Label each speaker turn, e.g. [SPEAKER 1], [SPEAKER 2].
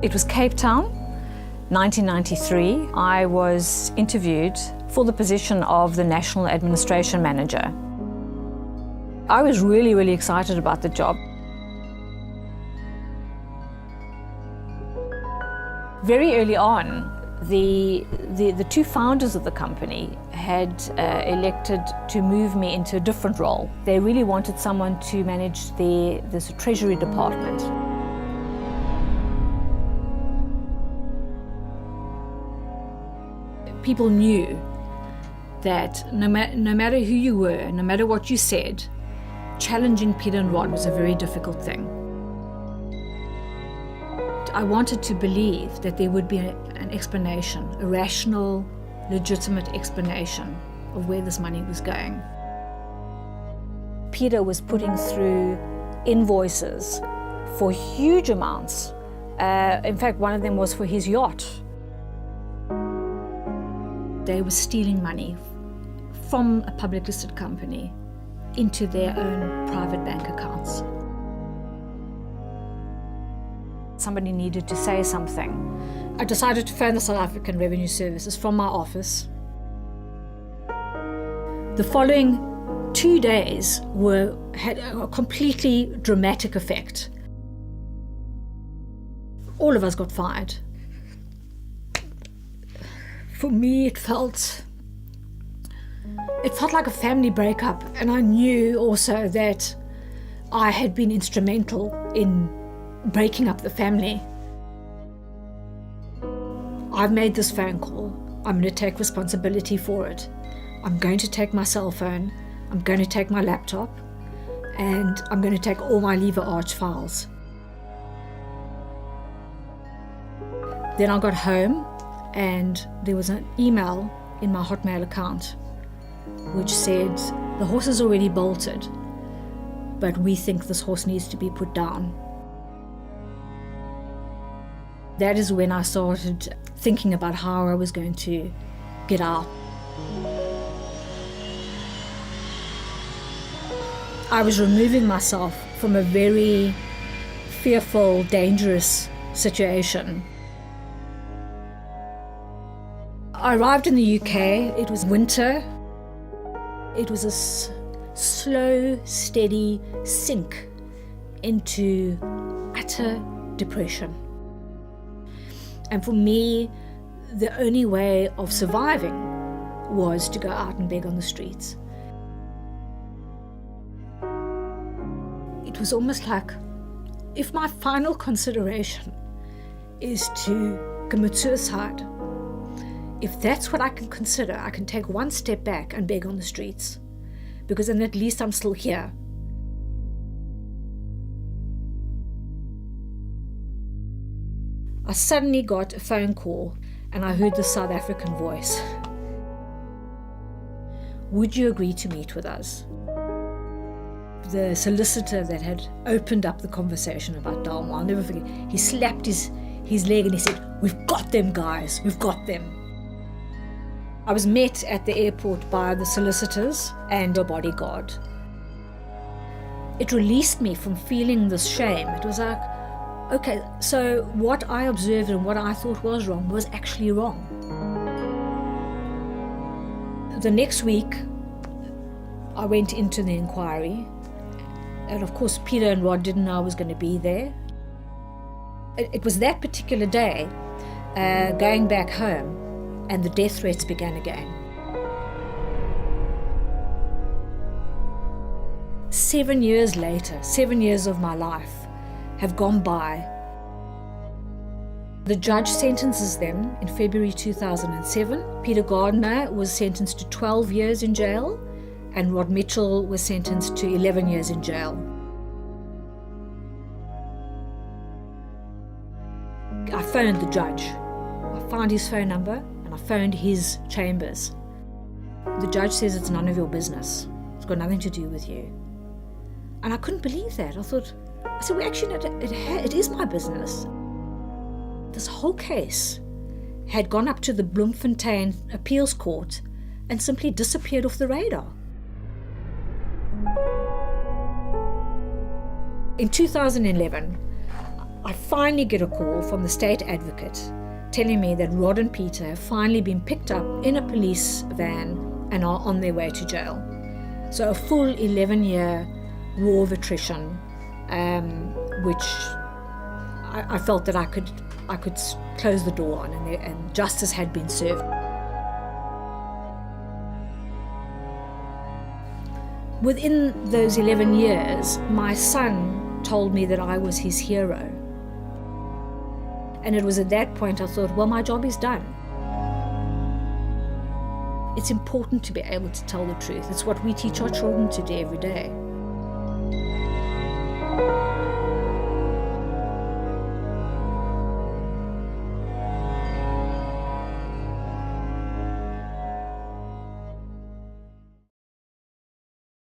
[SPEAKER 1] It was Cape Town, 1993. I was interviewed for the position of the National Administration Manager. I was really, really excited about the job. Very early on, the two founders of the company had elected to move me into a different role. They really wanted someone to manage this treasury department. People knew that no matter who you were, no matter what you said, challenging Peter and Rod was a very difficult thing. I wanted to believe that there would be an explanation, a rational, legitimate explanation of where this money was going. Peter was putting through invoices for huge amounts. In fact, one of them was for his yacht. They were stealing money from a public listed company into their own private bank accounts. Somebody needed to say something. I decided to phone the South African Revenue Services from my office. The following 2 days had a completely dramatic effect. All of us got fired. For me, it felt like a family breakup, and I knew also that I had been instrumental in breaking up the family. I've made this phone call. I'm going to take responsibility for it. I'm going to take my cell phone, I'm going to take my laptop, and I'm going to take all my Lever Arch files. Then I got home, and there was an email in my Hotmail account which said, the horse is already bolted, but we think this horse needs to be put down. That is when I started thinking about how I was going to get out. I was removing myself from a very fearful, dangerous situation. I arrived in the UK. It was winter. It was a slow, steady sink into utter depression. And for me, the only way of surviving was to go out and beg on the streets. It was almost like, if my final consideration is to commit suicide, if that's what I can consider, I can take one step back and beg on the streets, because then at least I'm still here. I suddenly got a phone call and I heard the South African voice. Would you agree to meet with us? The solicitor that had opened up the conversation about Dalma, I'll never forget, he slapped his leg and he said, "We've got them, guys, we've got them." I was met at the airport by the solicitors and a bodyguard. It released me from feeling this shame. It was like, okay, so what I observed and what I thought was wrong was actually wrong. The next week, I went into the inquiry, and of course Peter and Rod didn't know I was going to be there. It was that particular day, going back home, and the death threats began again. 7 years later, 7 years of my life have gone by. The judge sentences them in February 2007. Peter Gardner was sentenced to 12 years in jail, and Rod Mitchell was sentenced to 11 years in jail. I phoned the judge. I found his phone number and I phoned his chambers. The judge says it's none of your business. It's got nothing to do with you. And I couldn't believe that. I said, well, actually, it is my business. This whole case had gone up to the Bloemfontein Appeals Court and simply disappeared off the radar. In 2011, I finally get a call from the state advocate telling me that Rod and Peter have finally been picked up in a police van and are on their way to jail. So a full 11-year war of attrition, which I felt that I could close the door on, and justice had been served. Within those 11 years, my son told me that I was his hero. And it was at that point I thought, well, my job is done. It's important to be able to tell the truth. It's what we teach our children to do every day.